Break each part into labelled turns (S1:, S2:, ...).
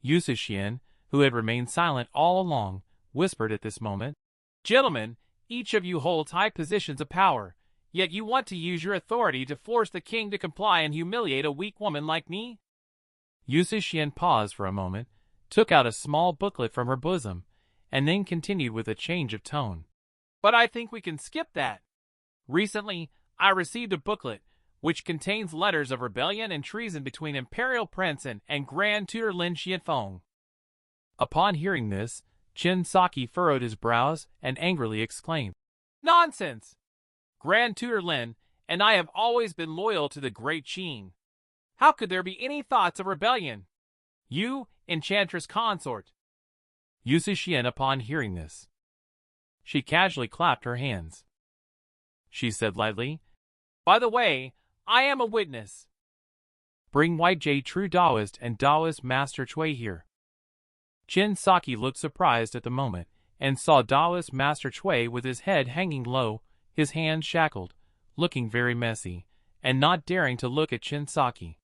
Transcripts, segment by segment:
S1: Xian, who had remained silent all along, whispered at this moment. Gentlemen, each of you holds high positions of power, yet you want to use your authority to force the king to comply and humiliate a weak woman like me? Xian paused for a moment, took out a small booklet from her bosom, and then continued with a change of tone. But I think we can skip that. Recently, I received a booklet which contains letters of rebellion and treason between Imperial Prince and Grand Tutor Lin Xianfeng. Upon hearing this, Qin Saki furrowed his brows and angrily exclaimed, Nonsense! Grand Tutor Lin and I have always been loyal to the great Qin. How could there be any thoughts of rebellion? You, enchantress consort. Xian, upon hearing this, she casually clapped her hands. She said lightly, By the way, I am a witness. Bring White Jade True Taoist and Taoist Master Chui here. Qin Saki looked surprised at the moment, and saw Taoist Master Chui with his head hanging low, his hands shackled, looking very messy, and not daring to look at Qin Saki.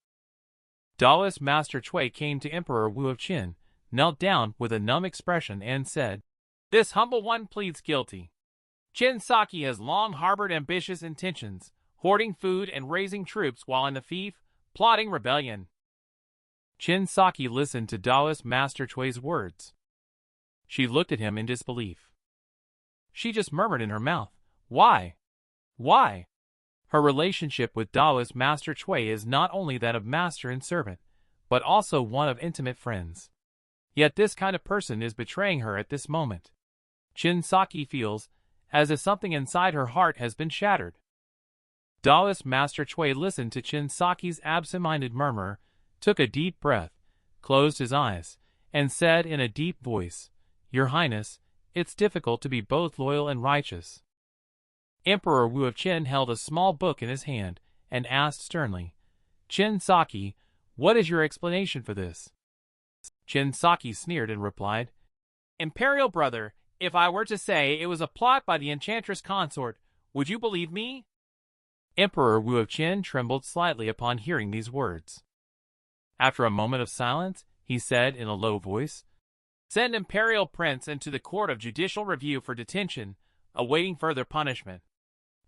S1: Taoist Master Chui came to Emperor Wu of Qin, knelt down with a numb expression and said, This humble one pleads guilty. Qin Saki has long harbored ambitious intentions, hoarding food and raising troops while in the fief, plotting rebellion. Qin Saki listened to Taoist Master Chui's words. She looked at him in disbelief. She just murmured in her mouth, Why? Why? Her relationship with Taoist Master Chui is not only that of master and servant, but also one of intimate friends. Yet this kind of person is betraying her at this moment. Qin Saki feels as if something inside her heart has been shattered. Taoist Master Chui listened to Qin Saki's absent-minded murmur, took a deep breath, closed his eyes, and said in a deep voice, Your Highness, it's difficult to be both loyal and righteous. Emperor Wu of Qin held a small book in his hand and asked sternly, Qin Saki, what is your explanation for this? Qin Saki sneered and replied, Imperial brother, if I were to say it was a plot by the enchantress consort, would you believe me? Emperor Wu of Qin trembled slightly upon hearing these words. After a moment of silence, he said in a low voice, Send Imperial Prince into the Court of Judicial Review for detention, awaiting further punishment.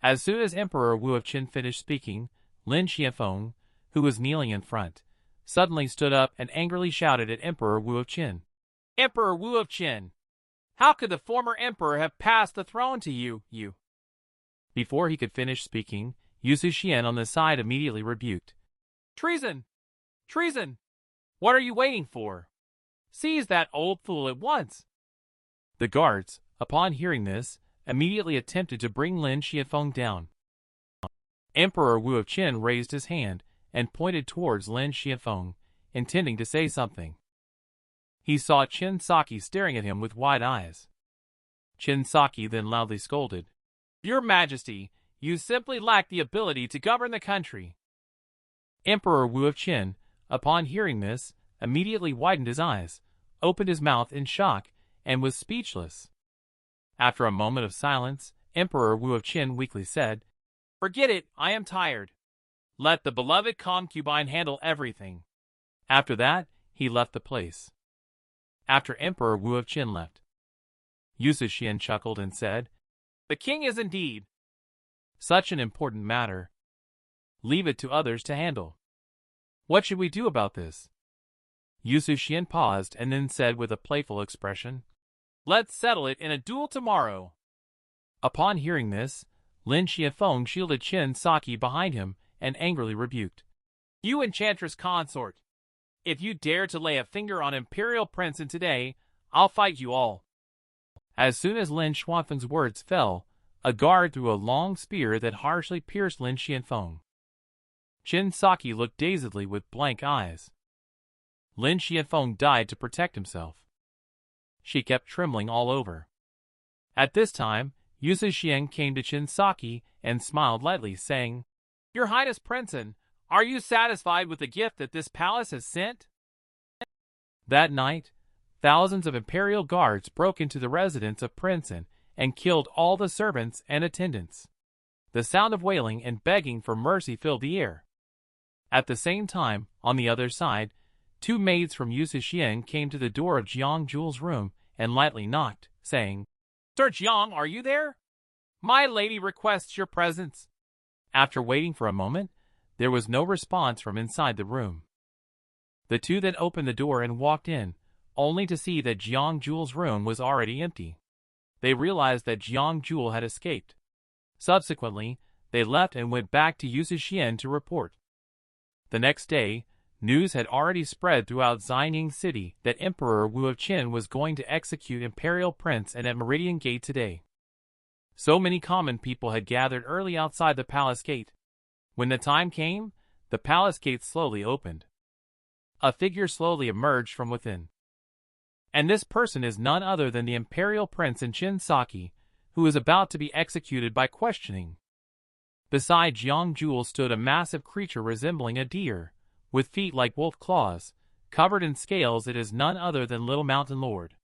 S1: As soon as Emperor Wu of Qin finished speaking, Lin Xianfeng, who was kneeling in front, suddenly stood up and angrily shouted at Emperor Wu of Qin. Emperor Wu of Qin! How could the former emperor have passed the throne to you? Before he could finish speaking, Xian on the side immediately rebuked. Treason! Treason! What are you waiting for? Seize that old fool at once! The guards, upon hearing this, immediately attempted to bring Lin Xianfeng down. Emperor Wu of Qin raised his hand and pointed towards Lin Xianfeng, intending to say something. He saw Qin Saki staring at him with wide eyes. Qin Saki then loudly scolded, Your Majesty, you simply lack the ability to govern the country. Emperor Wu of Qin, upon hearing this, immediately widened his eyes, opened his mouth in shock, and was speechless. After a moment of silence, Emperor Wu of Qin weakly said, Forget it, I am tired. Let the beloved concubine handle everything. After that, he left the place. After Emperor Wu of Qin left, Xian chuckled and said, The king is indeed such an important matter. Leave it to others to handle. What should we do about this? Xian paused and then said with a playful expression, Let's settle it in a duel tomorrow. Upon hearing this, Lin Xianfeng shielded Qin Saki behind him and angrily rebuked, You enchantress consort! If you dare to lay a finger on Imperial Prince today, I'll fight you all. As soon as Lin Xianfeng's words fell, a guard threw a long spear that harshly pierced Lin Xianfeng. Qin Saki looked dazedly with blank eyes. Lin Xianfeng died to protect himself. She kept trembling all over. At this time, Xian came to Qin Saki and smiled lightly, saying, Your Highness Princein, are you satisfied with the gift that this palace has sent? That night, thousands of imperial guards broke into the residence of Princein and killed all the servants and attendants. The sound of wailing and begging for mercy filled the air. At the same time, on the other side, Two maids from Xian came to the door of Jiang Jewel's room and lightly knocked, saying, "Sir Jiang, are you there? My lady requests your presence." After waiting for a moment, there was no response from inside the room. The two then opened the door and walked in, only to see that Jiang Jewel's room was already empty. They realized that Jiang Jewel had escaped. Subsequently, they left and went back to Xian to report. The next day, news had already spread throughout Xianying City that Emperor Wu of Qin was going to execute Imperial Prince and at Meridian Gate today. So many common people had gathered early outside the palace gate. When the time came, the palace gate slowly opened. A figure slowly emerged from within. And this person is none other than the Imperial Prince in Xianxia, who is about to be executed by questioning. Beside Jiang Jewel stood a massive creature resembling a deer, with feet like wolf claws, covered in scales. It is none other than Little Mountain Lord.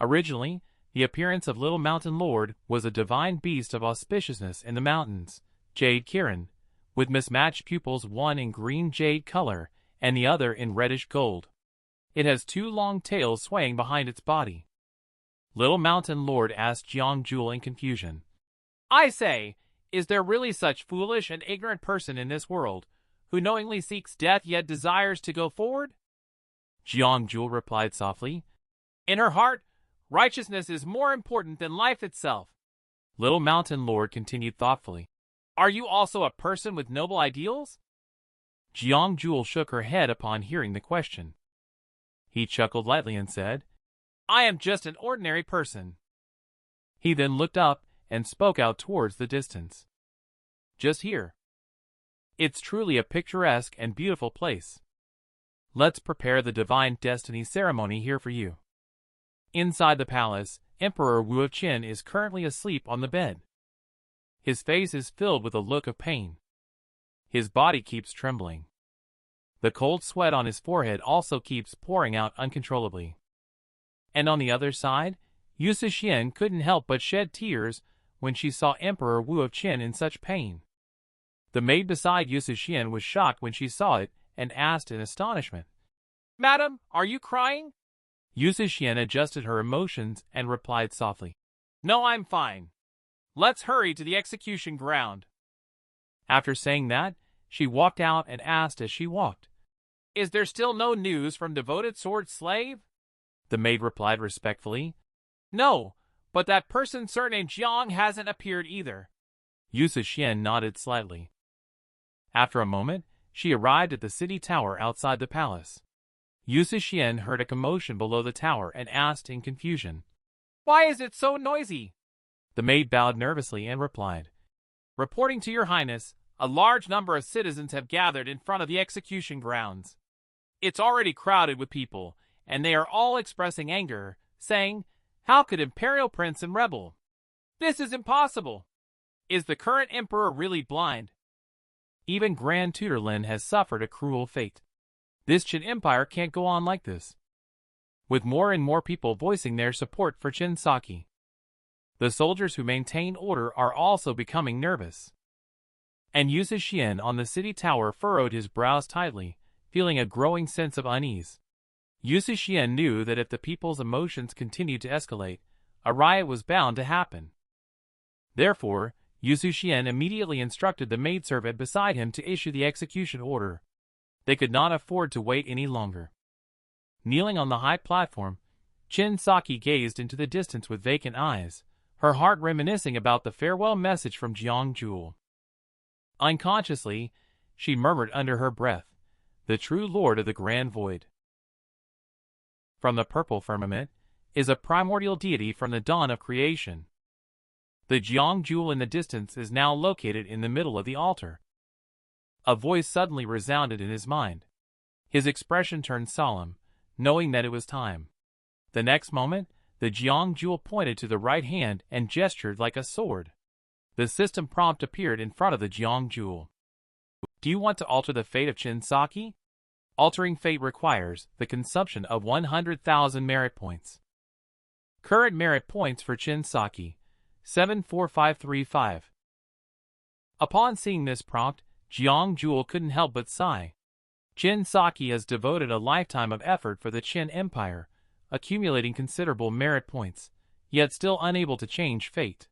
S1: Originally, the appearance of Little Mountain Lord was a divine beast of auspiciousness in the mountains, Jade Kirin, with mismatched pupils, one in green jade color and the other in reddish gold. It has two long tails swaying behind its body. Little Mountain Lord asked Jiang Jewel in confusion, "I say, is there really such foolish and ignorant person in this world, who knowingly seeks death yet desires to go forward?" Jiang Jewel replied softly, "In her heart, righteousness is more important than life itself." Little Mountain Lord continued thoughtfully, "Are you also a person with noble ideals?" Jiang Jewel shook her head upon hearing the question. He chuckled lightly and said, "I am just an ordinary person." He then looked up and spoke out towards the distance. "Just here. It's truly a picturesque and beautiful place. Let's prepare the divine destiny ceremony here for you." Inside the palace, Emperor Wu of Qin is currently asleep on the bed. His face is filled with a look of pain. His body keeps trembling. The cold sweat on his forehead also keeps pouring out uncontrollably. And on the other side, Xian couldn't help but shed tears when she saw Emperor Wu of Qin in such pain. The maid beside Xian was shocked when she saw it and asked in astonishment, "Madam, are you crying?" Xian adjusted her emotions and replied softly, "No, I'm fine. Let's hurry to the execution ground." After saying that, she walked out and asked as she walked, "Is there still no news from devoted sword slave?" The maid replied respectfully, "No, but that person surnamed Jiang hasn't appeared either." Xian nodded slightly. After a moment, she arrived at the city tower outside the palace. Xian heard a commotion below the tower and asked in confusion, "Why is it so noisy?" The maid bowed nervously and replied, "Reporting to your highness, a large number of citizens have gathered in front of the execution grounds. It's already crowded with people, and they are all expressing anger, saying, 'How could Imperial Prince and rebel? This is impossible. Is the current emperor really blind?' Even Grand Tutor Lin has suffered a cruel fate. This Qin Empire can't go on like this." With more and more people voicing their support for Xianxia. The soldiers who maintain order are also becoming nervous. And Xian on the city tower furrowed his brows tightly, feeling a growing sense of unease. Xian knew that if the people's emotions continued to escalate, a riot was bound to happen. Therefore, Xian immediately instructed the maidservant beside him to issue the execution order. They could not afford to wait any longer. Kneeling on the high platform, Xianxia gazed into the distance with vacant eyes, her heart reminiscing about the farewell message from Jiang Jewel. Unconsciously, she murmured under her breath, "The true lord of the grand void." From the purple firmament is a primordial deity from the dawn of creation. The Jiang Jewel in the distance is now located in the middle of the altar. A voice suddenly resounded in his mind. His expression turned solemn, knowing that it was time. The next moment, the Jiang Jewel pointed to the right hand and gestured like a sword. The system prompt appeared in front of the Jiang Jewel. "Do you want to alter the fate of Xianxia? Altering fate requires the consumption of 100,000 merit points. Current merit points for Xianxia, 74535. Upon seeing this prompt, Jiang Jewel couldn't help but sigh. Qin Saki has devoted a lifetime of effort for the Qin Empire, accumulating considerable merit points, yet still unable to change fate.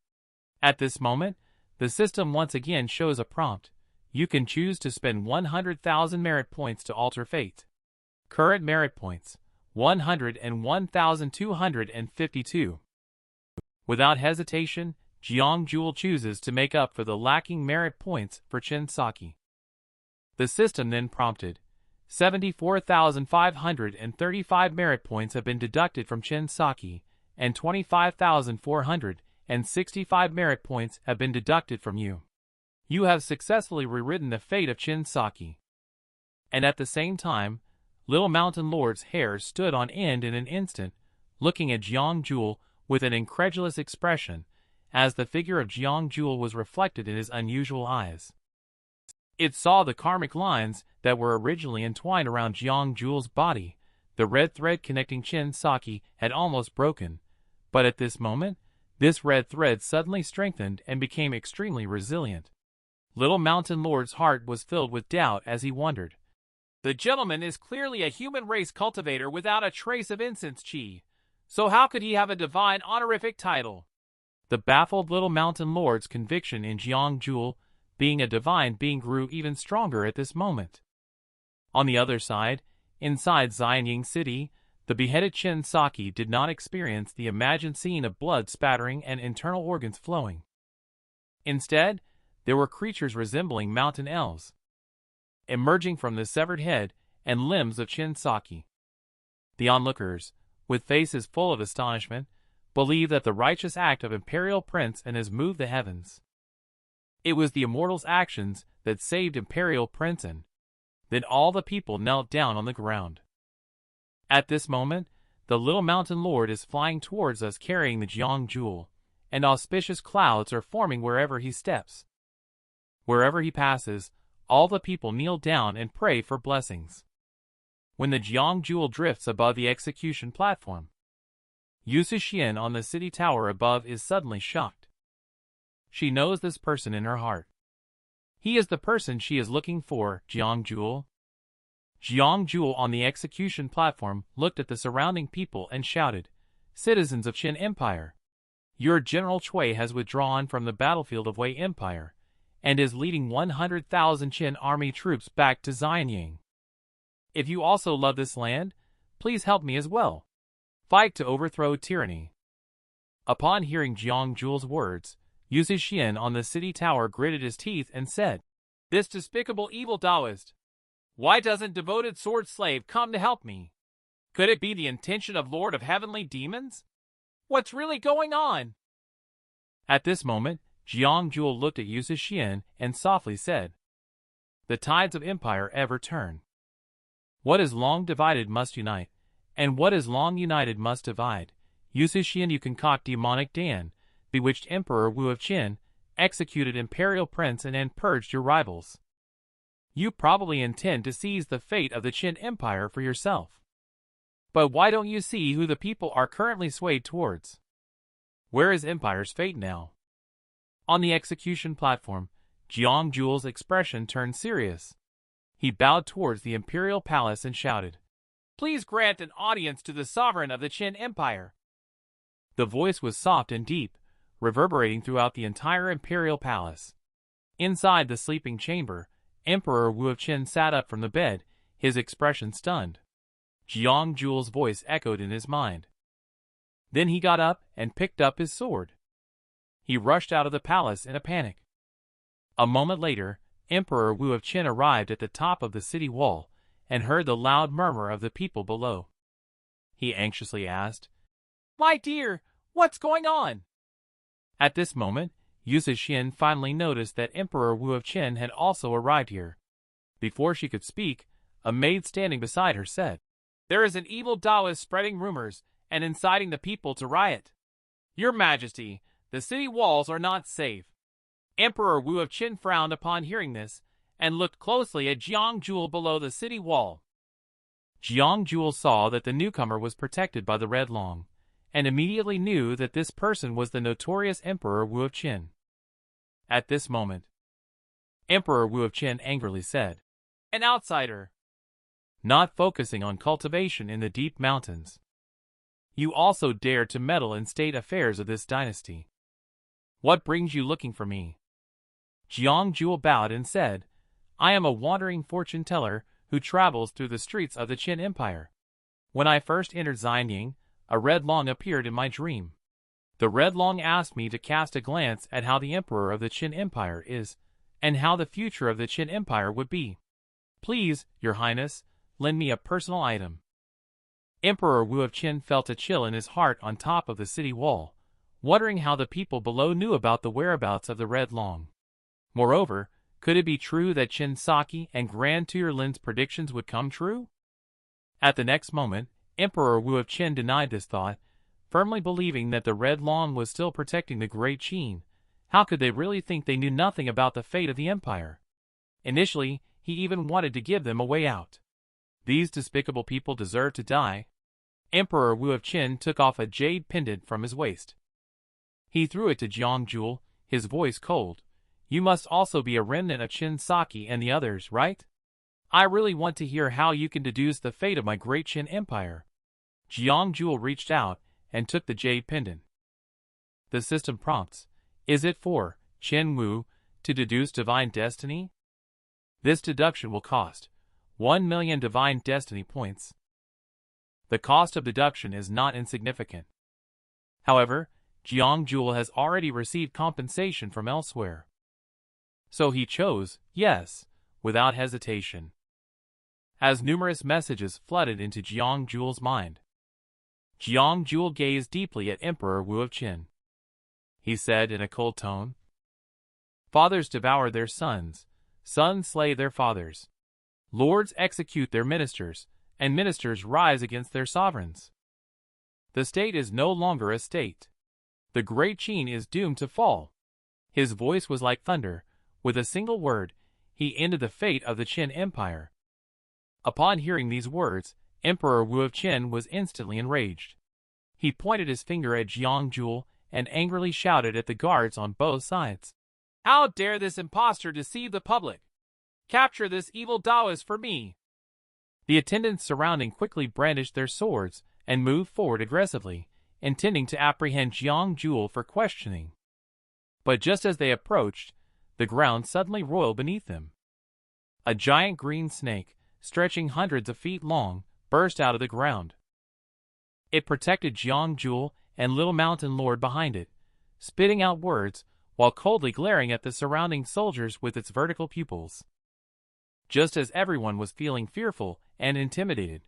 S1: At this moment, the system once again shows a prompt. You can choose to spend 100,000 merit points to alter fate. Current merit points, 101,252. Without hesitation, Jiang Jewel chooses to make up for the lacking merit points for Qin Saki. The system then prompted, 74,535 merit points have been deducted from Qin Saki, and 25,465 merit points have been deducted from you. You have successfully rewritten the fate of Qin Saki. And at the same time, Little Mountain Lord's hair stood on end in an instant, looking at Jiang Jewel with an incredulous expression, as the figure of Jiang Jewel was reflected in his unusual eyes. It saw the karmic lines that were originally entwined around Jiang Jewel's body. The red thread connecting Qin Saki had almost broken, but at this moment, this red thread suddenly strengthened and became extremely resilient. Little Mountain Lord's heart was filled with doubt as he wondered. The gentleman is clearly a human race cultivator without a trace of incense chi, so how could he have a divine honorific title? The baffled Little Mountain Lord's conviction in Jiang Jewel being a divine being grew even stronger at this moment. On the other side, inside Xianxia City, the beheaded Qin Saki did not experience the imagined scene of blood spattering and internal organs flowing. Instead, there were creatures resembling mountain elves, emerging from the severed head and limbs of Qin Saki. The onlookers, with faces full of astonishment, believed that the righteous act of Imperial Prince has moved the heavens. It was the immortal's actions that saved Imperial Prince. Then all the people knelt down on the ground. At this moment, the Little Mountain Lord is flying towards us carrying the Jiang Jewel, and auspicious clouds are forming wherever he steps. Wherever he passes, all the people kneel down and pray for blessings. When the Jiang Jewel drifts above the execution platform, Yusuxian on the city tower above is suddenly shocked. She knows this person in her heart. He is the person she is looking for, Jiang Jewel. Jiang Jewel on the execution platform looked at the surrounding people and shouted, "Citizens of Qin Empire, your General Cui has withdrawn from the battlefield of Wei Empire, and is leading 100,000 Qin army troops back to Xianxia. If you also love this land, please help me as well. Fight to overthrow tyranny." Upon hearing Jiang Jewel's words, Yusuxian on the city tower gritted his teeth and said, "This despicable evil Taoist! Why doesn't devoted sword slave come to help me? Could it be the intention of Lord of Heavenly Demons? What's really going on?" At this moment, Jiang Jewel looked at Yusuxian and softly said, "The tides of empire ever turn. What is long divided must unite, and what is long united must divide. Yusuxian, you concoct demonic Dan, bewitched Emperor Wu of Qin, executed Imperial Prince and purged your rivals. You probably intend to seize the fate of the Qin Empire for yourself. But why don't you see who the people are currently swayed towards? Where is Empire's fate now?" On the execution platform, Jiang Jewel's expression turned serious. He bowed towards the imperial palace and shouted, "Please grant an audience to the sovereign of the Qin Empire." The voice was soft and deep, reverberating throughout the entire imperial palace. Inside the sleeping chamber, Emperor Wu of Qin sat up from the bed, his expression stunned. Jiang Jewel's voice echoed in his mind. Then he got up and picked up his sword. He rushed out of the palace in a panic. A moment later, Emperor Wu of Qin arrived at the top of the city wall and heard the loud murmur of the people below. He anxiously asked, "My dear, what's going on?" At this moment, Yusuxian finally noticed that Emperor Wu of Qin had also arrived here. Before she could speak, a maid standing beside her said, "There is an evil Taoist spreading rumors and inciting the people to riot. Your Majesty, the city walls are not safe." Emperor Wu of Qin frowned upon hearing this and looked closely at Jiang Jewel below the city wall. Jiang Jewel saw that the newcomer was protected by the Red Long, and immediately knew that this person was the notorious Emperor Wu of Qin. At this moment, Emperor Wu of Qin angrily said, "An outsider! not focusing on cultivation in the deep mountains. You also dare to meddle in state affairs of this dynasty. What brings you looking for me? Jiang Jewel bowed and said, I am a wandering fortune teller who travels through the streets of the Qin Empire. When I first entered Xianying, a red long appeared in my dream. The red long asked me to cast a glance at how the emperor of the Qin Empire is, and how the future of the Qin Empire would be. Please, Your Highness, lend me a personal item. Emperor Wu of Qin felt a chill in his heart on top of the city wall, wondering how the people below knew about the whereabouts of the red long. Moreover, could it be true that Qin Saki and Grand Tutor Lin's predictions would come true? At the next moment, Emperor Wu of Qin denied this thought, firmly believing that the red long was still protecting the great Qin. How could they really think they knew nothing about the fate of the empire? Initially, he even wanted to give them a way out. These despicable people deserve to die. Emperor Wu of Qin took off a jade pendant from his waist. He threw it to Jiang Jewel, his voice cold. You must also be a remnant of Qin Saki and the others, right? I really want to hear how you can deduce the fate of my great Qin Empire. Jiang Jewel reached out and took the jade pendant. The system prompts, is it for Qin Wu to deduce divine destiny? This deduction will cost 1 million divine destiny points. The cost of deduction is not insignificant. However, Jiang Jewel has already received compensation from elsewhere. So he chose yes, without hesitation. As numerous messages flooded into Jiang Jewel's mind, Jiang Jewel gazed deeply at Emperor Wu of Qin. He said in a cold tone, Fathers devour their sons, sons slay their fathers. Lords execute their ministers, and ministers rise against their sovereigns. The state is no longer a state. The great Qin is doomed to fall. His voice was like thunder. With a single word, he ended the fate of the Qin Empire. Upon hearing these words, Emperor Wu of Qin was instantly enraged. He pointed his finger at Jiang Jewel and angrily shouted at the guards on both sides. How dare this impostor deceive the public? Capture this evil Taoist for me. The attendants surrounding quickly brandished their swords and moved forward aggressively, intending to apprehend Jiang Jewel for questioning. But just as they approached, the ground suddenly roiled beneath them. A giant green snake, stretching hundreds of feet long, burst out of the ground. It protected Jiang Jewel and Little Mountain Lord behind it, spitting out words while coldly glaring at the surrounding soldiers with its vertical pupils. Just as everyone was feeling fearful and intimidated.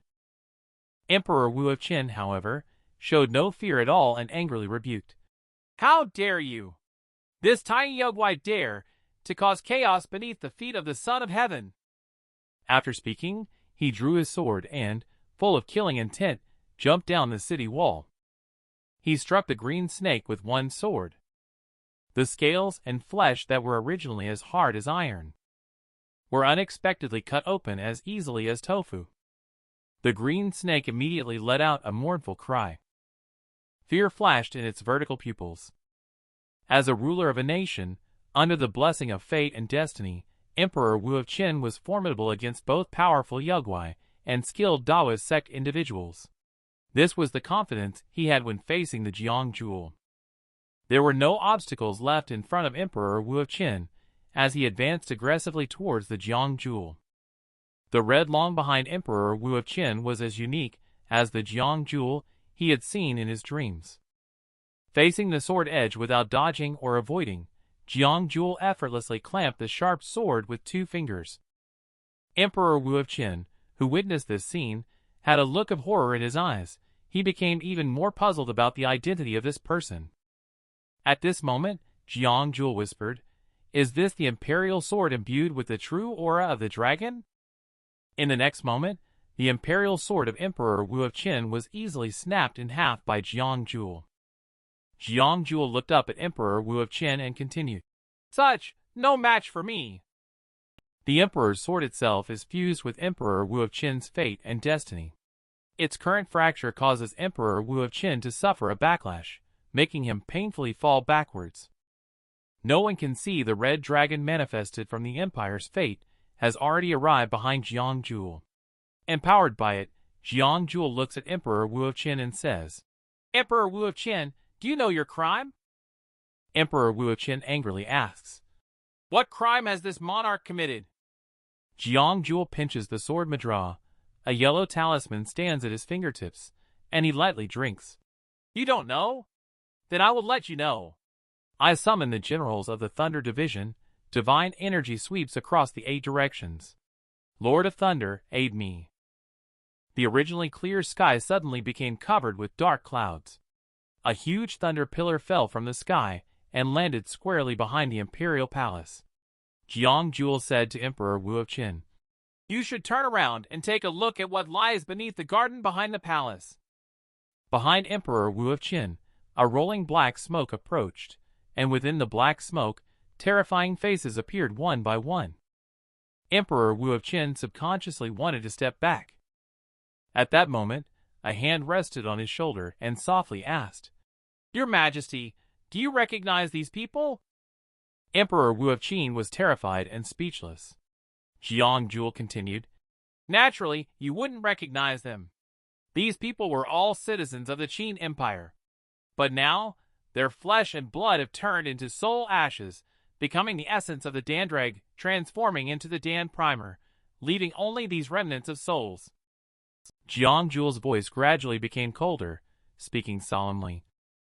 S1: Emperor Wu of Qin, however, showed no fear at all and angrily rebuked. How dare you! This tiny Yaoguai dare to cause chaos beneath the feet of the Son of Heaven! After speaking, he drew his sword and, full of killing intent, jumped down the city wall. He struck the green snake with one sword. The scales and flesh that were originally as hard as iron were unexpectedly cut open as easily as tofu. The green snake immediately let out a mournful cry. Fear flashed in its vertical pupils. As a ruler of a nation, under the blessing of fate and destiny, Emperor Wu of Qin was formidable against both powerful Yaoguai and skilled Taoist sect individuals. This was the confidence he had when facing the Jiang Jewel. There were no obstacles left in front of Emperor Wu of Qin as he advanced aggressively towards the Jiang Jewel. The red long behind Emperor Wu of Qin was as unique as the Jiang Jewel he had seen in his dreams. Facing the sword edge without dodging or avoiding, Jiang Jewel effortlessly clamped the sharp sword with 2 fingers. Emperor Wu of Qin, who witnessed this scene, had a look of horror in his eyes. He became even more puzzled about the identity of this person. At this moment, Jiang Jewel whispered, Is this the imperial sword imbued with the true aura of the dragon? In the next moment, the imperial sword of Emperor Wu of Qin was easily snapped in half by Jiang Jewel. Jiang Jewel looked up at Emperor Wu of Qin and continued, Such no match for me. The Emperor's sword itself is fused with Emperor Wu of Qin's fate and destiny. Its current fracture causes Emperor Wu of Qin to suffer a backlash, making him painfully fall backwards. No one can see the red dragon manifested from the Empire's fate has already arrived behind Jiang Jewel. Empowered by it, Jiang Jewel looks at Emperor Wu of Qin and says, "Emperor Wu of Qin, do you know your crime?" Emperor Wu of Qin angrily asks, "What crime has this monarch committed?" Jiang Jewel pinches the sword Madra. A yellow talisman stands at his fingertips, and he lightly drinks. "You don't know? Then I will let you know. I summon the generals of the Thunder Division. Divine energy sweeps across the 8 directions. Lord of Thunder, aid me." The originally clear sky suddenly became covered with dark clouds. A huge thunder pillar fell from the sky and landed squarely behind the imperial palace. Jiang Jewel said to Emperor Wu of Qin, "You should turn around and take a look at what lies beneath the garden behind the palace." Behind Emperor Wu of Qin, a rolling black smoke approached, and within the black smoke, terrifying faces appeared one by one. Emperor Wu of Qin subconsciously wanted to step back. At that moment, a hand rested on his shoulder and softly asked, "Your Majesty, do you recognize these people?" Emperor Wu of Qin was terrified and speechless. Jiang Jewel continued, "Naturally, you wouldn't recognize them. These people were all citizens of the Qin Empire. But now, their flesh and blood have turned into soul ashes, becoming the essence of the Dandrag, transforming into the Dan Primer, leaving only these remnants of souls." Jiang Jewel's voice gradually became colder, speaking solemnly.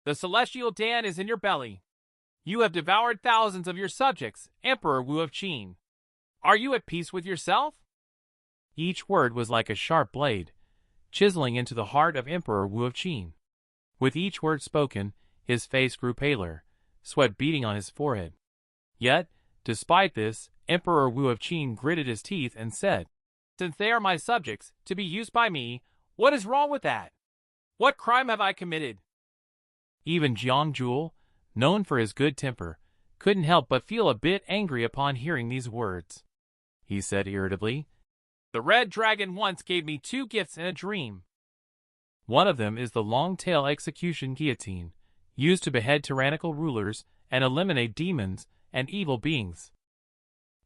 S1: "The celestial Dan is in your belly. You have devoured thousands of your subjects, Emperor Wu of Qin. Are you at peace with yourself?" Each word was like a sharp blade, chiseling into the heart of Emperor Wu of Qin. With each word spoken, his face grew paler, sweat beading on his forehead. Yet, despite this, Emperor Wu of Qin gritted his teeth and said, "Since they are my subjects, to be used by me, what is wrong with that? What crime have I committed?" Even Jiang Jewel, known for his good temper, couldn't help but feel a bit angry upon hearing these words. He said irritably, "The Red Dragon once gave me 2 gifts in a dream. One of them is the long-tail execution guillotine, used to behead tyrannical rulers and eliminate demons and evil beings.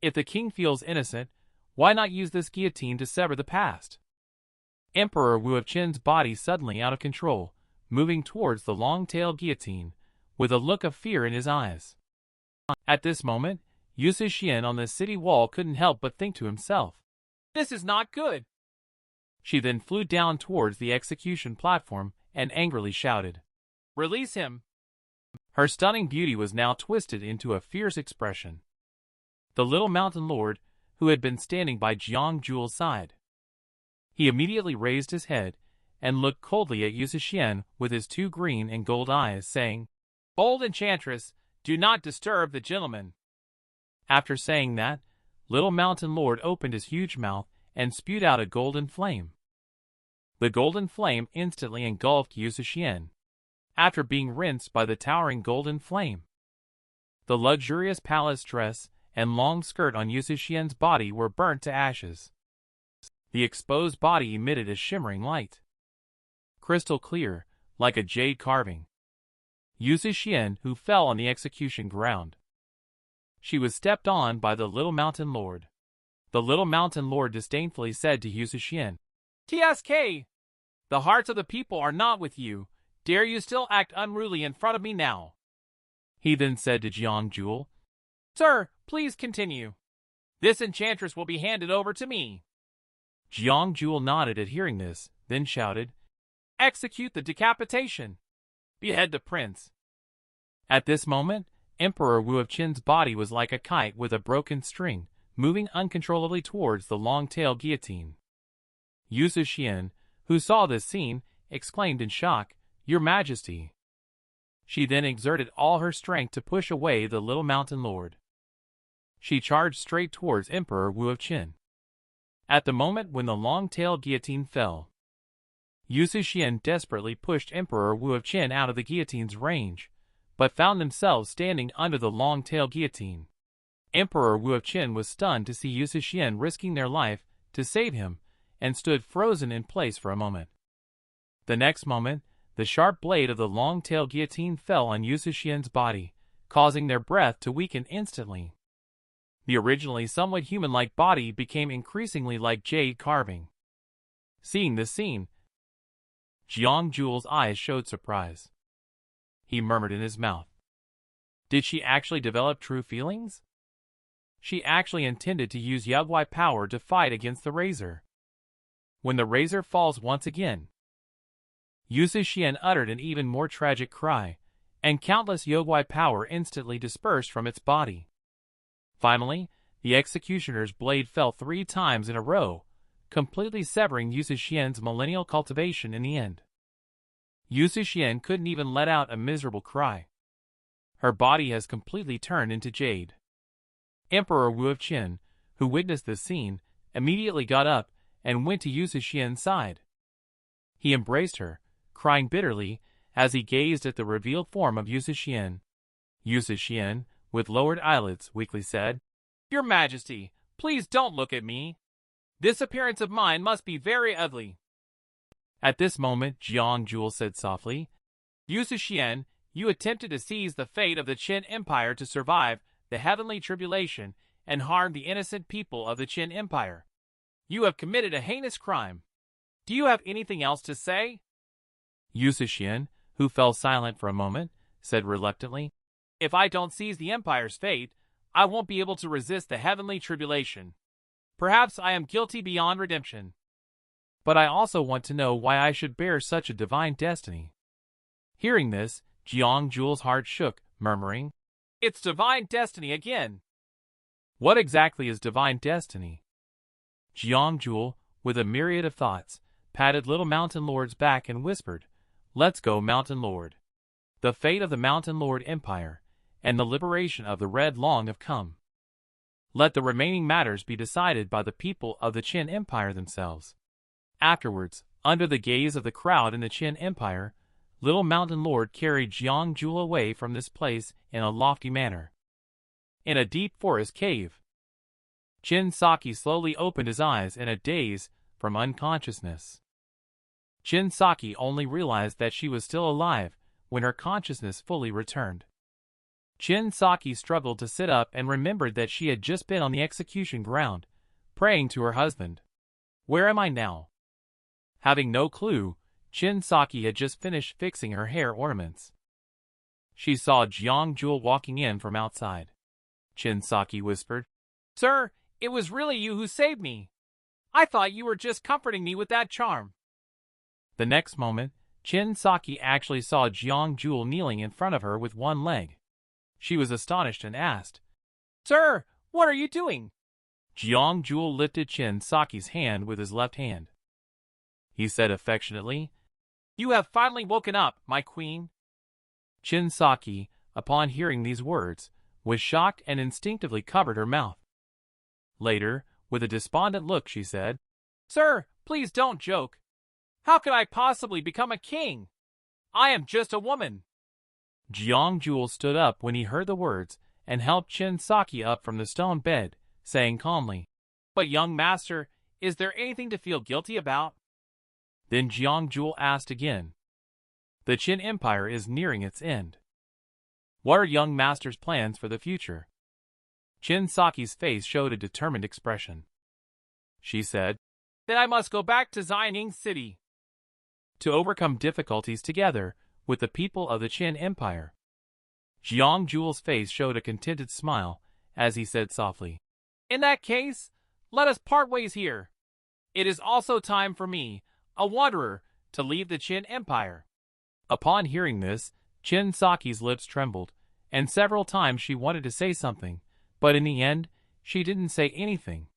S1: If the king feels innocent, why not use this guillotine to sever the past?" Emperor Wu of Qin's body suddenly out of control, moving towards the long-tail guillotine, with a look of fear in his eyes. At this moment, Yu Zhixian on the city wall couldn't help but think to himself, "This is not good." She then flew down towards the execution platform and angrily shouted, "Release him!" Her stunning beauty was now twisted into a fierce expression. The little mountain lord, who had been standing by Jiang Jewel's side. He immediately raised his head and looked coldly at Yu Zhixian with his 2 green and gold eyes, saying, "Bold enchantress, do not disturb the gentleman." After saying that, little mountain lord opened his huge mouth and spewed out a golden flame. The golden flame instantly engulfed Yu Zhixian, after being rinsed by the towering golden flame. The luxurious palace dress and long skirt on Yu Zhixian's body were burnt to ashes. The exposed body emitted a shimmering light, crystal clear, like a jade carving. Yu Zhixian, who fell on the execution ground. She was stepped on by the little mountain lord. The little mountain lord disdainfully said to Yu Zhixian, "TSK! The hearts of the people are not with you. Dare you still act unruly in front of me now?" He then said to Jiang Jewel, "Sir, please continue. This enchantress will be handed over to me." Jiang Jewel nodded at hearing this, then shouted, "Execute the decapitation! Behead the prince!" At this moment, Emperor Wu of Qin's body was like a kite with a broken string, moving uncontrollably towards the long-tail guillotine. Yu Zhixian, who saw this scene, exclaimed in shock, "Your Majesty!" She then exerted all her strength to push away the little mountain lord. She charged straight towards Emperor Wu of Qin. At the moment when the long-tailed guillotine fell, Yu Zhixian desperately pushed Emperor Wu of Qin out of the guillotine's range, but found themselves standing under the long-tailed guillotine. Emperor Wu of Qin was stunned to see Yu Zhixian risking their life to save him, and stood frozen in place for a moment. The next moment, the sharp blade of the long-tailed guillotine fell on Yu Zhixian's body, causing their breath to weaken instantly. The originally somewhat human-like body became increasingly like jade carving. Seeing this scene, Jiang Jewel's eyes showed surprise. He murmured in his mouth. Did she actually develop true feelings? She actually intended to use Yaoguai power to fight against the razor. When the razor falls once again, Xianxia uttered an even more tragic cry, and countless Yaoguai power instantly dispersed from its body. Finally, the executioner's blade fell 3 times in a row, completely severing Xianxia's millennial cultivation in the end. Xianxia couldn't even let out a miserable cry. Her body has completely turned into jade. Emperor Wu of Qin, who witnessed this scene, immediately got up and went to Xianxia's side. He embraced her, crying bitterly as he gazed at the revealed form of Xianxia. Xianxia, with lowered eyelids, weakly said, "Your Majesty, please don't look at me. This appearance of mine must be very ugly." At this moment, Jiang Jewel said softly, "Xianxia, you attempted to seize the fate of the Qin Empire to survive the heavenly tribulation and harm the innocent people of the Qin Empire. You have committed a heinous crime. Do you have anything else to say?" Xianxia, who fell silent for a moment, said reluctantly, "If I don't seize the Empire's fate, I won't be able to resist the heavenly tribulation. Perhaps I am guilty beyond redemption. But I also want to know why I should bear such a divine destiny." Hearing this, Jiang Jewel's heart shook, murmuring, "It's divine destiny again." What exactly is divine destiny? Jiang Jewel, with a myriad of thoughts, patted little Mountain Lord's back and whispered, "Let's go, Mountain Lord. The fate of the Mountain Lord Empire and the liberation of the Red Long have come. Let the remaining matters be decided by the people of the Qin Empire themselves." Afterwards, under the gaze of the crowd in the Qin Empire, little Mountain Lord carried Jiang Jewel away from this place in a lofty manner. In a deep forest cave, Xianxia slowly opened his eyes in a daze from unconsciousness. Xianxia only realized that she was still alive when her consciousness fully returned. Xianxia struggled to sit up and remembered that she had just been on the execution ground, praying to her husband. Where am I now? Having no clue, Xianxia had just finished fixing her hair ornaments. She saw Jiang Jewel walking in from outside. Xianxia whispered, "Sir, it was really you who saved me. I thought you were just comforting me with that charm." The next moment, Xianxia actually saw Jiang Jewel kneeling in front of her with one leg. She was astonished and asked, "Sir, what are you doing?" Jiang Jewel lifted Xianxia's hand with his left hand. He said affectionately, "You have finally woken up, my queen." Xianxia, upon hearing these words, was shocked and instinctively covered her mouth. Later, with a despondent look, she said, "Sir, please don't joke. How could I possibly become a king? I am just a woman." Jiang Jewel stood up when he heard the words and helped Xianxia up from the stone bed, saying calmly, "But young master, is there anything to feel guilty about?" Then Jiang Jewel asked again, "The Qin Empire is nearing its end. What are young master's plans for the future?" Xianxia's face showed a determined expression. She said, "That I must go back to Xianying City to overcome difficulties together with the people of the Qin Empire." Jiang Jewel's face showed a contented smile as he said softly, "In that case, let us part ways here. It is also time for me, a wanderer, to leave the Qin Empire." Upon hearing this, Xianxia's lips trembled, and several times she wanted to say something, but in the end, she didn't say anything.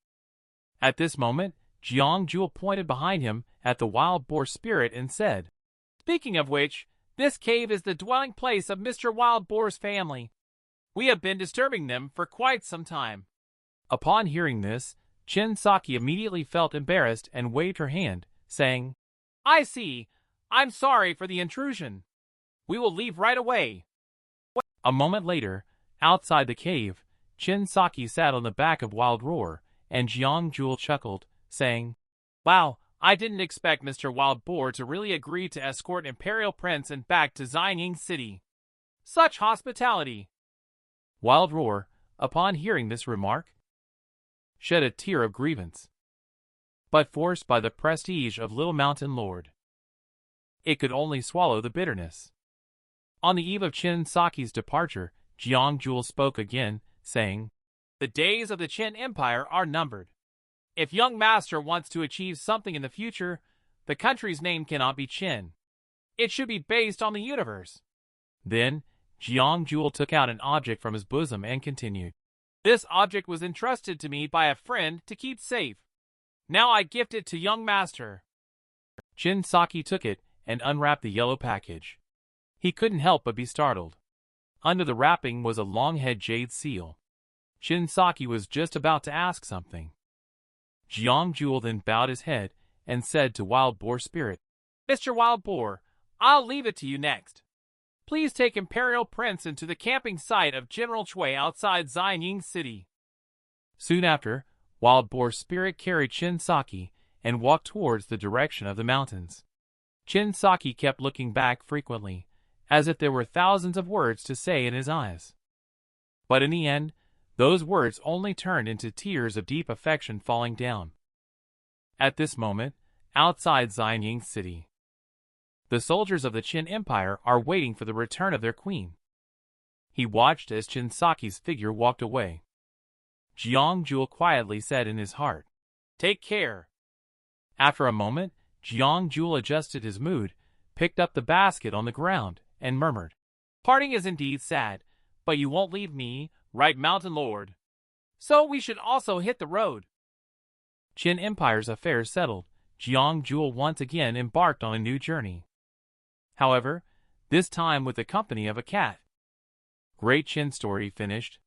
S1: At this moment, Jiang Jewel pointed behind him at the wild boar spirit and said, "Speaking of which, this cave is the dwelling place of Mr. Wild Boar's family. We have been disturbing them for quite some time." Upon hearing this, Xianxia immediately felt embarrassed and waved her hand, saying, "I see. I'm sorry for the intrusion. We will leave right away." A moment later, outside the cave, Xianxia sat on the back of Wild Roar, and Jiang Jewel chuckled, saying, "Wow, I didn't expect Mr. Wild Boar to really agree to escort Imperial Prince and back to Xianying City. Such hospitality." Wild Roar, upon hearing this remark, shed a tear of grievance. but forced by the prestige of Little Mountain Lord. It could only swallow the bitterness. On the eve of Qin Saki's departure, Jiang Jewel spoke again, saying, "The days of the Qin Empire are numbered. If young master wants to achieve something in the future, the country's name cannot be Qin. It should be based on the universe." Then, Jiang Jewel took out an object from his bosom and continued, "This object was entrusted to me by a friend to keep safe. Now I gift it to young master." Qin Saki took it and unwrapped the yellow package. He couldn't help but be startled. Under the wrapping was a long-head jade seal. Qin Saki was just about to ask something. Jiang Jewel then bowed his head and said to Wild Boar Spirit, "Mr. Wild Boar, I'll leave it to you next. Please take Imperial Prince into the camping site of General Chui outside Xianying City." Soon after, Wild Boar Spirit carried Qin Saki and walked towards the direction of the mountains. Qin Saki kept looking back frequently, as if there were thousands of words to say in his eyes. But in the end, those words only turned into tears of deep affection falling down. At this moment, outside Xianying City, the soldiers of the Qin Empire are waiting for the return of their queen. He watched as Qin Saki's figure walked away. Jiang Jewel quietly said in his heart, "Take care." After a moment, Jiang Jewel adjusted his mood, picked up the basket on the ground, and murmured, "Parting is indeed sad, but you won't leave me, right, Mountain Lord? So we should also hit the road." Qin Empire's affairs settled, Jiang Jewel once again embarked on a new journey. However, this time with the company of a cat. Great Qin story finished.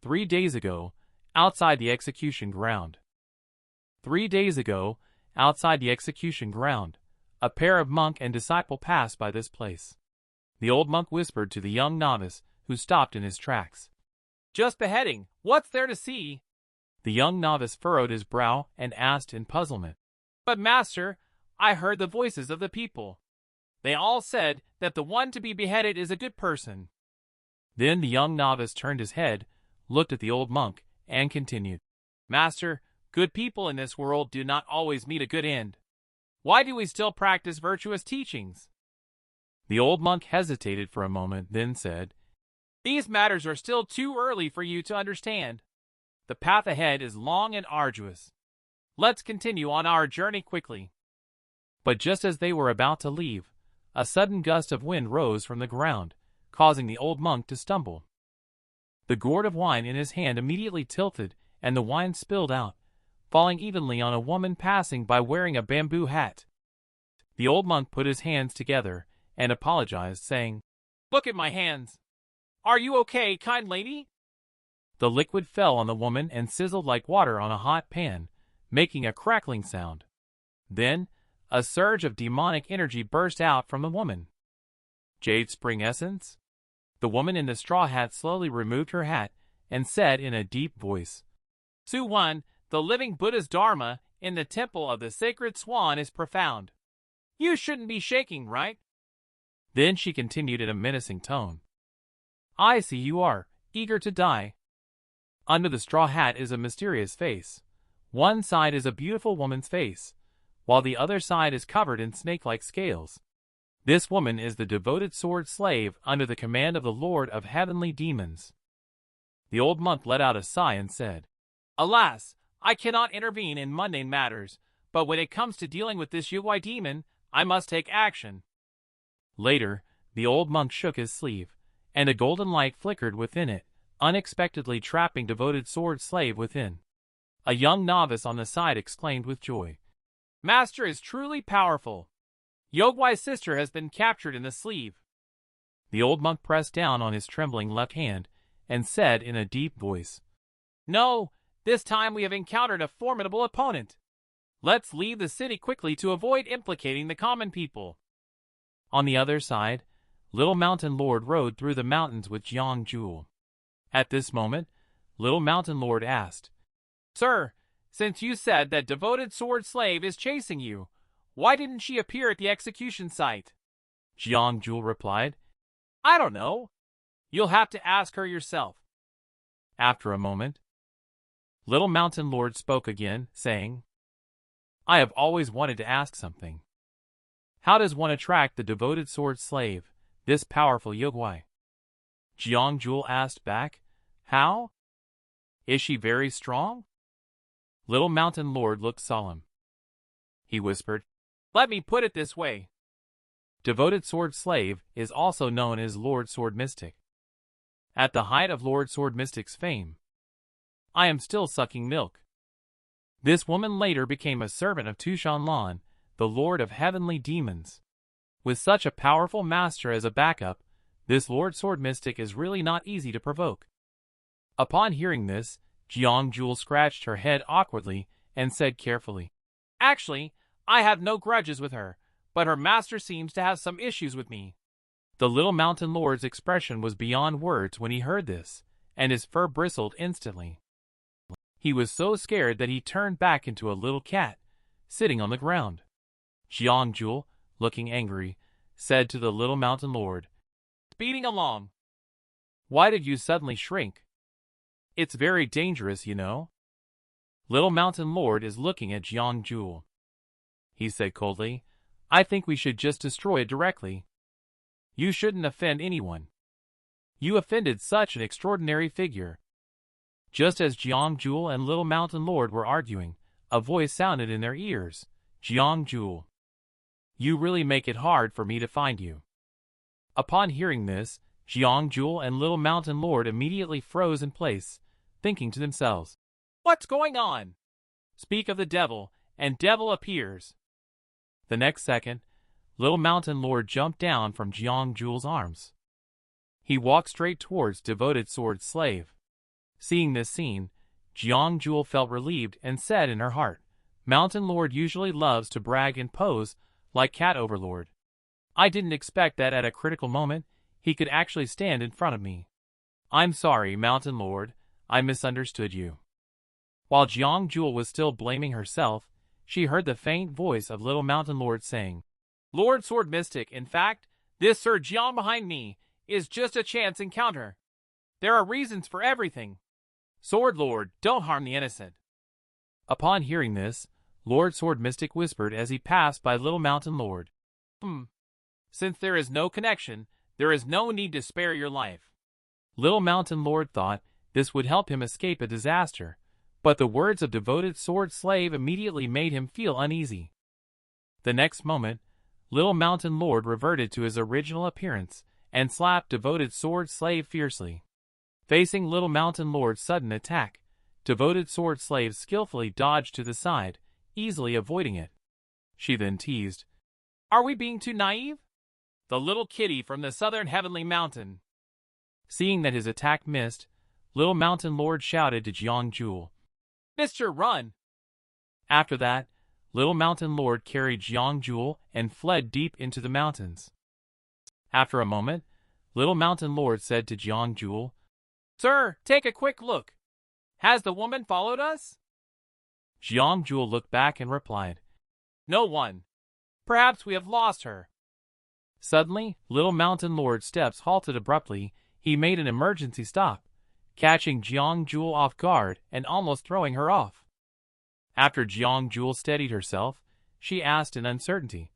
S1: 3 days ago, outside the execution ground. 3 days ago, outside the execution ground, a pair of monk and disciple passed by this place. The old monk whispered to the young novice, who stopped in his tracks, "Just beheading, what's there to see?" The young novice furrowed his brow and asked in puzzlement, "But master, I heard the voices of the people. They all said that the one to be beheaded is a good person." Then the young novice turned his head, looked at the old monk, and continued, "Master, good people in this world do not always meet a good end. Why do we still practice virtuous teachings?" The old monk hesitated for a moment, then said, "These matters are still too early for you to understand. The path ahead is long and arduous. Let's continue on our journey quickly." But just as they were about to leave, a sudden gust of wind rose from the ground, causing the old monk to stumble. The gourd of wine in his hand immediately tilted, and the wine spilled out, falling evenly on a woman passing by wearing a bamboo hat. The old monk put his hands together and apologized, saying, "Look at my hands. Are you okay, kind lady?" The liquid fell on the woman and sizzled like water on a hot pan, making a crackling sound. Then, a surge of demonic energy burst out from the woman. Jade Spring Essence? The woman in the straw hat slowly removed her hat and said in a deep voice, "Su-Wan, the living Buddha's Dharma in the temple of the sacred swan is profound. You shouldn't be shaking, right?" Then she continued in a menacing tone, "I see you are eager to die." Under the straw hat is a mysterious face. One side is a beautiful woman's face, while the other side is covered in snake-like scales. This woman is the devoted sword slave under the command of the Lord of Heavenly Demons. The old monk let out a sigh and said, "Alas, I cannot intervene in mundane matters, but when it comes to dealing with this Yaoguai demon, I must take action." Later, the old monk shook his sleeve, and a golden light flickered within it, unexpectedly trapping devoted sword slave within. A young novice on the side exclaimed with joy, "Master is truly powerful. Yaoguai's sister has been captured in the sleeve." The old monk pressed down on his trembling left hand and said in a deep voice, "No, this time we have encountered a formidable opponent. Let's leave the city quickly to avoid implicating the common people." On the other side, Little Mountain Lord rode through the mountains with Jiang Jewel. At this moment, Little Mountain Lord asked, "Sir, since you said that devoted sword slave is chasing you, why didn't she appear at the execution site?" Jiang Jewel replied, "I don't know. You'll have to ask her yourself." After a moment, Little Mountain Lord spoke again, saying, I have always wanted to ask something. How does one attract the devoted sword slave, this powerful Yaoguai? Jiang Jewel asked back. How? Is she very strong? Little Mountain Lord looked solemn. He whispered, Let me put it this way. Devoted Sword Slave is also known as Lord Sword Mystic. At the height of Lord Sword Mystic's fame, I am still sucking milk. This woman later became a servant of Tushanlan, the Lord of Heavenly Demons. With such a powerful master as a backup, this Lord Sword Mystic is really not easy to provoke. Upon hearing this, Jiang Jewel scratched her head awkwardly and said carefully, Actually, I have no grudges with her, but her master seems to have some issues with me. The little mountain lord's expression was beyond words when he heard this, and his fur bristled instantly. He was so scared that he turned back into a little cat, sitting on the ground. Jiang Jewel, looking angry, said to the little mountain lord, Speeding along. Why did you suddenly shrink? It's very dangerous, you know. Little Mountain Lord is looking at Jiang Jewel. He said coldly, I think we should just destroy it directly. You shouldn't offend anyone. You offended such an extraordinary figure. Just as Jiang Jewel and Little Mountain Lord were arguing, a voice sounded in their ears. Jiang Jewel. You really make it hard for me to find you. Upon hearing this, Jiang Jewel and Little Mountain Lord immediately froze in place, thinking to themselves, What's going on? Speak of the devil, and devil appears. The next second, Little Mountain Lord jumped down from Jiang Jewel's arms. He walked straight towards Devoted Sword Slave. Seeing this scene, Jiang Jewel felt relieved and said in her heart, Mountain Lord usually loves to brag and pose like Cat Overlord. I didn't expect that at a critical moment, he could actually stand in front of me. I'm sorry, Mountain Lord, I misunderstood you. While Jiang Jewel was still blaming herself, she heard the faint voice of Little Mountain Lord saying, Lord Sword Mystic, in fact, this Sir Jiang behind me is just a chance encounter. There are reasons for everything. Sword Lord, don't harm the innocent. Upon hearing this, Lord Sword Mystic whispered as he passed by Little Mountain Lord, Since there is no connection, there is no need to spare your life. Little Mountain Lord thought this would help him escape a disaster, but the words of Devoted Sword Slave immediately made him feel uneasy. The next moment, Little Mountain Lord reverted to his original appearance and slapped Devoted Sword Slave fiercely. Facing Little Mountain Lord's sudden attack, Devoted Sword Slave skillfully dodged to the side, easily avoiding it. She then teased, Are we being too naive? The little kitty from the southern heavenly mountain. Seeing that his attack missed, Little Mountain Lord shouted to Jiang Jewel, Mr. Run! After that, Little Mountain Lord carried Jiang Jewel and fled deep into the mountains. After a moment, Little Mountain Lord said to Jiang Jewel, Sir, take a quick look. Has the woman followed us? Jiang Jewel looked back and replied, No one. Perhaps we have lost her. Suddenly, Little Mountain Lord's steps halted abruptly. He made an emergency stop, catching Jiang Jewel off guard and almost throwing her off. After Jiang Jewel steadied herself, she asked in uncertainty,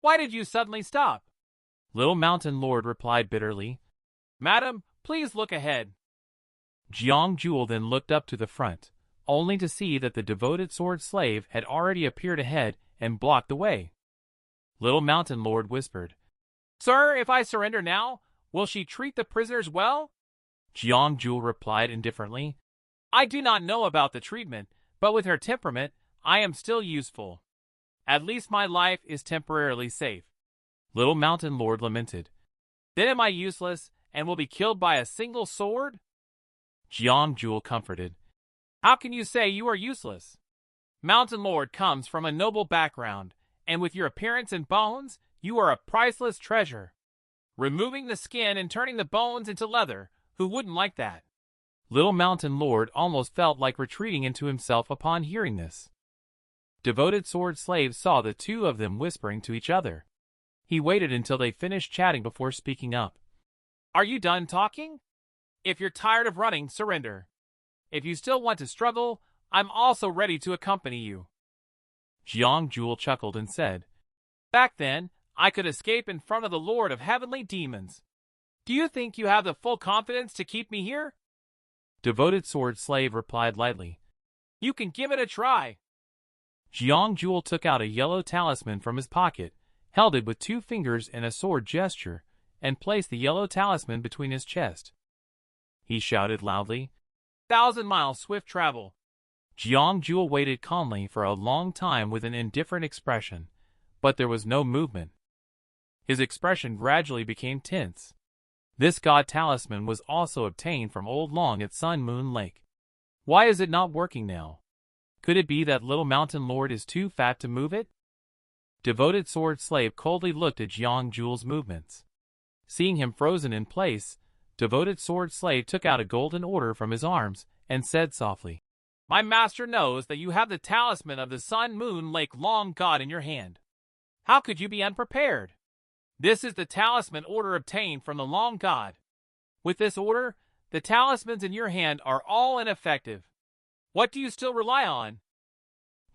S1: Why did you suddenly stop? Little Mountain Lord replied bitterly, Madam, please look ahead. Jiang Jewel then looked up to the front, only to see that the Devoted Sword Slave had already appeared ahead and blocked the way. Little Mountain Lord whispered, Sir, if I surrender now, will she treat the prisoners well? Jiang Jewel replied indifferently, I do not know about the treatment, but with her temperament, I am still useful. At least my life is temporarily safe. Little Mountain Lord lamented, Then am I useless and will be killed by a single sword? Jiang Jewel comforted, How can you say you are useless? Mountain Lord comes from a noble background, and with your appearance and bones, you are a priceless treasure. Removing the skin and turning the bones into leather, who wouldn't like that? Little Mountain Lord almost felt like retreating into himself upon hearing this. Devoted Sword Slave saw the two of them whispering to each other. He waited until they finished chatting before speaking up. Are you done talking? If you're tired of running, surrender. If you still want to struggle, I'm also ready to accompany you. Jiang Jewel chuckled and said, "Back then, I could escape in front of the Lord of Heavenly Demons. Do you think you have the full confidence to keep me here?" Devoted Sword Slave replied lightly, "You can give it a try." Jiang Jewel took out a yellow talisman from his pocket, held it with 2 fingers in a sword gesture, and placed the yellow talisman between his chest. He shouted loudly, "1,000-mile swift travel." Jiang Jewel waited calmly for a long time with an indifferent expression, but there was no movement. His expression gradually became tense. This god talisman was also obtained from Old Long at Sun Moon Lake. Why is it not working now? Could it be that Little Mountain Lord is too fat to move it? Devoted Sword Slave coldly looked at Jiang Jewel's movements. Seeing him frozen in place, Devoted Sword Slave took out a golden order from his arms and said softly, "My master knows that you have the talisman of the Sun Moon Lake Long God in your hand. How could you be unprepared? This is the talisman order obtained from the Long God. With this order, the talismans in your hand are all ineffective. What do you still rely on?"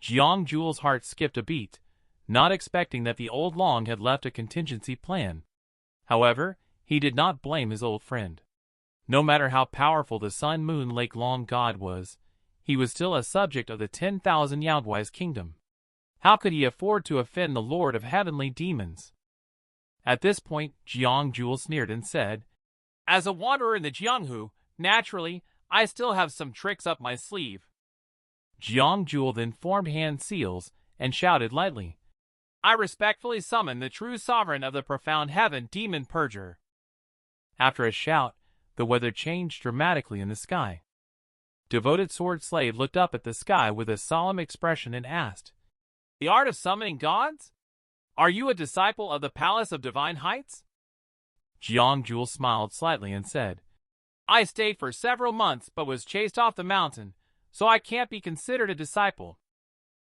S1: Jiang Jewel's heart skipped a beat, not expecting that the Old Long had left a contingency plan. However, he did not blame his old friend. No matter how powerful the Sun Moon Lake Long God was, he was still a subject of the 10,000 Yaoguai's kingdom. How could he afford to offend the Lord of Heavenly Demons? At this point, Jiang Jewel sneered and said, "As a wanderer in the Jianghu, naturally, I still have some tricks up my sleeve." Jiang Jewel then formed hand seals and shouted lightly, "I respectfully summon the true sovereign of the profound heaven, Demon Purger." After a shout, the weather changed dramatically in the sky. Devoted Sword Slave looked up at the sky with a solemn expression and asked, "The art of summoning gods? Are you a disciple of the Palace of Divine Heights?" Jiang Jewel smiled slightly and said, "I stayed for several months but was chased off the mountain, so I can't be considered a disciple."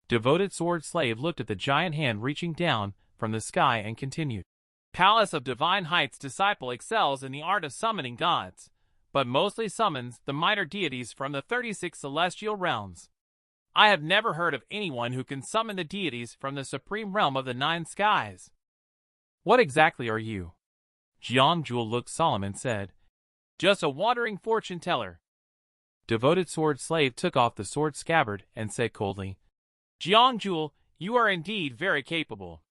S1: Devoted Sword Slave looked at the giant hand reaching down from the sky and continued, "Palace of Divine Heights disciple excels in the art of summoning gods, but mostly summons the minor deities from the 36 celestial realms. I have never heard of anyone who can summon the deities from the supreme realm of the 9 skies. What exactly are you?" Jiang Jewel looked solemn and said, "Just a wandering fortune teller." Devoted Sword Slave took off the sword scabbard and said coldly, "Jiang Jewel, you are indeed very capable.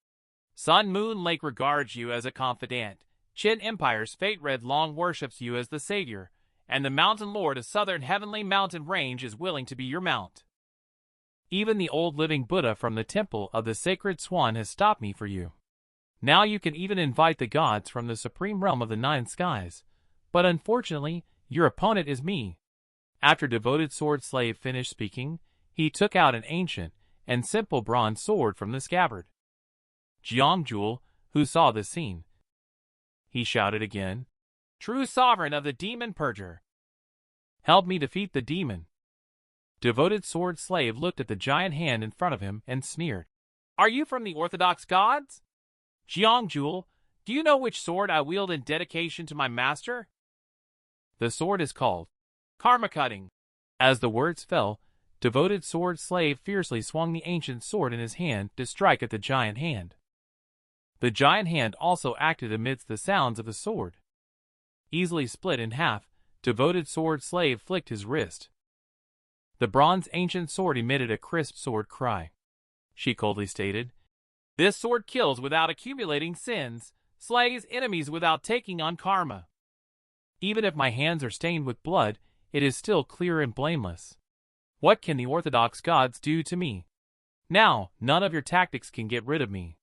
S1: Sun Moon Lake regards you as a confidant, Qin Empire's Fate Red Long worships you as the savior, and the Mountain Lord of Southern Heavenly Mountain Range is willing to be your mount. Even the old living Buddha from the Temple of the Sacred Swan has stopped me for you. Now you can even invite the gods from the supreme realm of the 9 skies, but unfortunately, your opponent is me." After Devoted Sword Slave finished speaking, he took out an ancient and simple bronze sword from the scabbard. Jiang Jewel, who saw this scene, he shouted again, "True sovereign of the Demon Purger, help me defeat the demon." Devoted Sword Slave looked at the giant hand in front of him and sneered, "Are you from the Orthodox gods? Jiang Jewel, do you know which sword I wield in dedication to my master?" "The sword is called Karma Cutting." As the words fell, Devoted Sword Slave fiercely swung the ancient sword in his hand to strike at the giant hand. The giant hand also acted amidst the sounds of the sword. Easily split in half, Devoted Sword Slave flicked his wrist. The bronze ancient sword emitted a crisp sword cry. She coldly stated, "This sword kills without accumulating sins, slays enemies without taking on karma. Even if my hands are stained with blood, it is still clear and blameless. What can the Orthodox gods do to me? Now, none of your tactics can get rid of me.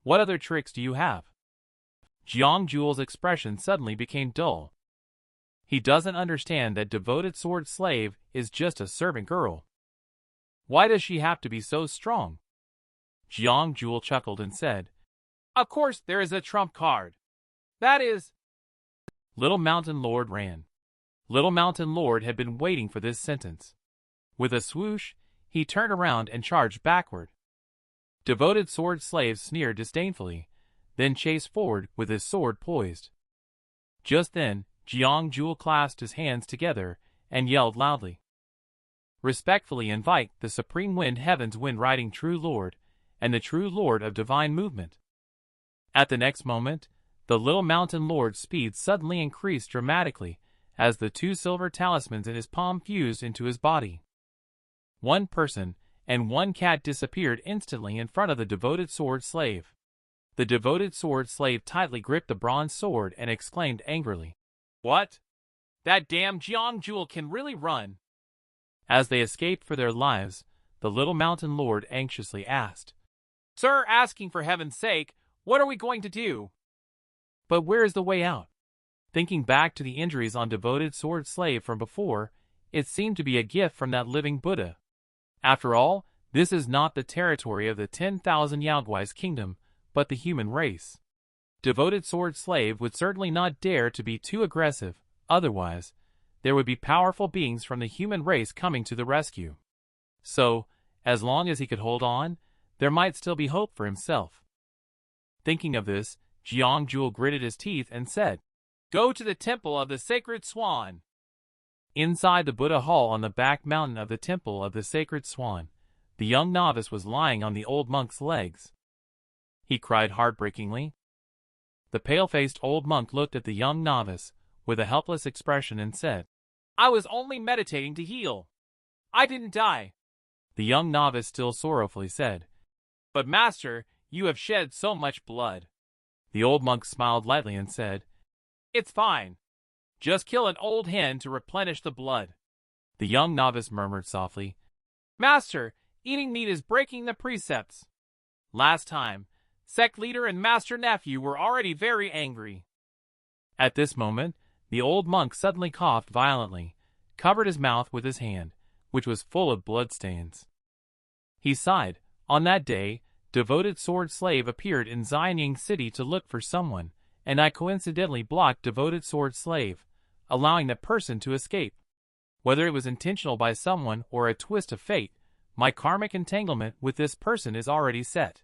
S1: What other tricks do you have?" Jiang Jewel's expression suddenly became dull. He doesn't understand that Devoted Sword Slave is just a servant girl. Why does she have to be so strong? Jiang Jewel chuckled and said, "Of course there is a trump card. That is..." Little Mountain Lord ran. Little Mountain Lord had been waiting for this sentence. With a swoosh, he turned around and charged backward. Devoted Sword Slave sneered disdainfully, then chased forward with his sword poised. Just then, Jiang Jewel clasped his hands together and yelled loudly, "Respectfully invite the Supreme Wind Heaven's Wind-Riding True Lord, and the true lord of divine movement. At the next moment, the little mountain lord's speed suddenly increased dramatically as the two silver talismans in his palm fused into his body. One person and one cat disappeared instantly in front of the devoted sword slave. The devoted sword slave tightly gripped the bronze sword and exclaimed angrily, "What? That damn Jiang Jewel can really run!" As they escaped for their lives, the little mountain lord anxiously asked, "Sir, asking for heaven's sake, what are we going to do?" But where is the way out? Thinking back to the injuries on devoted sword slave from before, it seemed to be a gift from that living Buddha. After all, this is not the territory of the 10,000 Yaoguai's kingdom, but the human race. Devoted sword slave would certainly not dare to be too aggressive, otherwise, there would be powerful beings from the human race coming to the rescue. So, as long as he could hold on, there might still be hope for himself. Thinking of this, Jiang Jewel gritted his teeth and said, "Go to the temple of the sacred swan." Inside the Buddha hall on the back mountain of the temple of the sacred swan, the young novice was lying on the old monk's legs. He cried heartbreakingly. The pale-faced old monk looked at the young novice with a helpless expression and said, "I was only meditating to heal. I didn't die." The young novice still sorrowfully said, "But master, you have shed so much blood." The old monk smiled lightly and said, "It's fine. Just kill an old hen to replenish the blood." The young novice murmured softly, "Master, eating meat is breaking the precepts. Last time, sect leader and master nephew were already very angry." At this moment, the old monk suddenly coughed violently, covered his mouth with his hand, which was full of bloodstains. He sighed. On that day, devoted sword slave appeared in Xianxia city to look for someone, and I coincidentally blocked devoted sword slave, allowing that person to escape. Whether it was intentional by someone or a twist of fate, my karmic entanglement with this person is already set.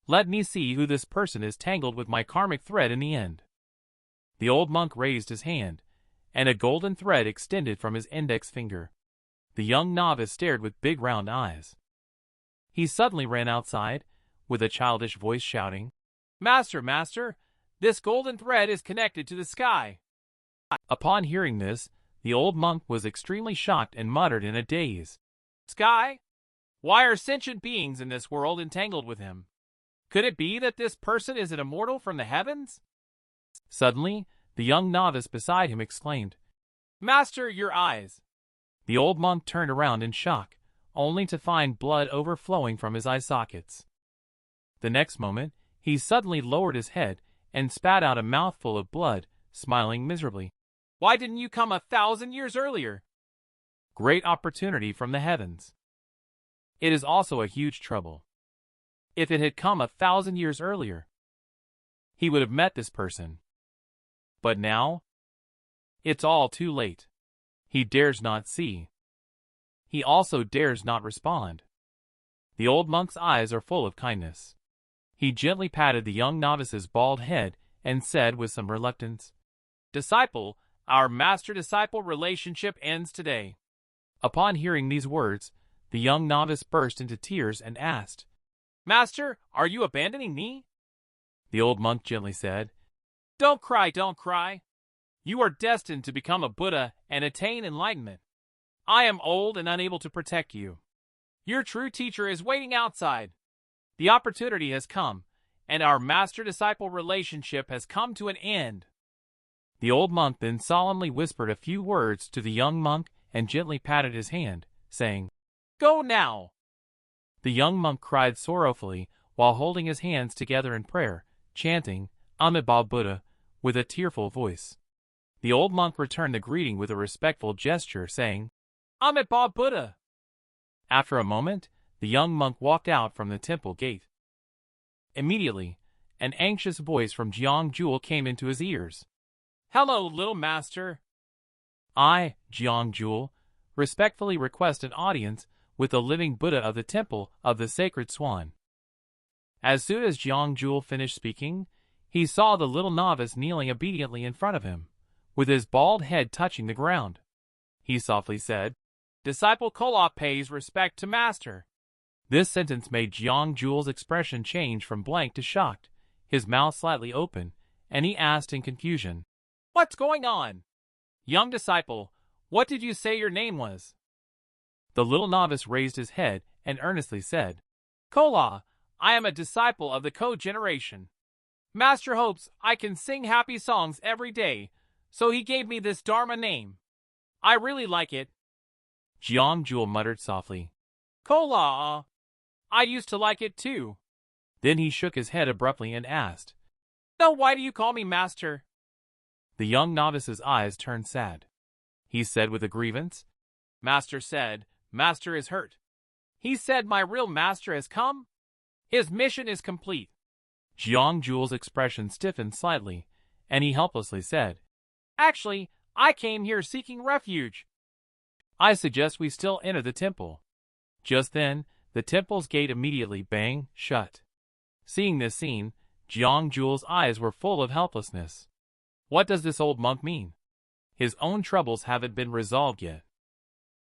S1: Let me see who this person is tangled with my karmic thread in the end. The old monk raised his hand, and a golden thread extended from his index finger. The young novice stared with big round eyes. He suddenly ran outside, with a childish voice shouting, "Master, master, this golden thread is connected to the sky." Upon hearing this, the old monk was extremely shocked and muttered in a daze, "Sky? Why are sentient beings in this world entangled with him? Could it be that this person is an immortal from the heavens?" Suddenly, the young novice beside him exclaimed, "Master, your eyes!" The old monk turned around in shock, only to find blood overflowing from his eye sockets. The next moment, he suddenly lowered his head and spat out a mouthful of blood, smiling miserably. "Why didn't you come 1,000 years earlier?" Great opportunity from the heavens. It is also a huge trouble. If it had come 1,000 years earlier, he would have met this person. But now, it's all too late. He dares not see. He also dares not respond. The old monk's eyes are full of kindness. He gently patted the young novice's bald head and said with some reluctance, "Disciple, our master-disciple relationship ends today." Upon hearing these words, the young novice burst into tears and asked, "Master, are you abandoning me?" The old monk gently said, "Don't cry, don't cry. You are destined to become a Buddha and attain enlightenment. I am old and unable to protect you. Your true teacher is waiting outside. The opportunity has come, and our master-disciple relationship has come to an end." The old monk then solemnly whispered a few words to the young monk and gently patted his hand, saying, "Go now." The young monk cried sorrowfully while holding his hands together in prayer, chanting, "Amitabha Buddha," with a tearful voice. The old monk returned the greeting with a respectful gesture, saying, "Amitabha Buddha." After a moment, the young monk walked out from the temple gate. Immediately, an anxious voice from Jiang Jewel came into his ears. "Hello, little master. I, Jiang Jewel, respectfully request an audience with the living Buddha of the temple of the sacred swan." As soon as Jiang Jewel finished speaking, he saw the little novice kneeling obediently in front of him, with his bald head touching the ground. He softly said, "Disciple Koloff pays respect to master." This sentence made Jiang Jewel's expression change from blank to shocked, his mouth slightly open, and he asked in confusion, "What's going on? Young disciple, what did you say your name was?" The little novice raised his head and earnestly said, "Kola, I am a disciple of the co-generation. Master hopes I can sing happy songs every day, so he gave me this Dharma name. I really like it." Jiang Jewel muttered softly, "Kola, I used to like it too." Then he shook his head abruptly and asked, "No, why do you call me master?" The young novice's eyes turned sad. He said with a grievance, "Master said, master is hurt. He said my real master has come. His mission is complete." Jiang Jewel's expression stiffened slightly, and he helplessly said, "Actually, I came here seeking refuge." "I suggest we still enter the temple." Just then, the temple's gate immediately bang shut. Seeing this scene, Jiang Jewel's eyes were full of helplessness. What does this old monk mean? His own troubles haven't been resolved yet.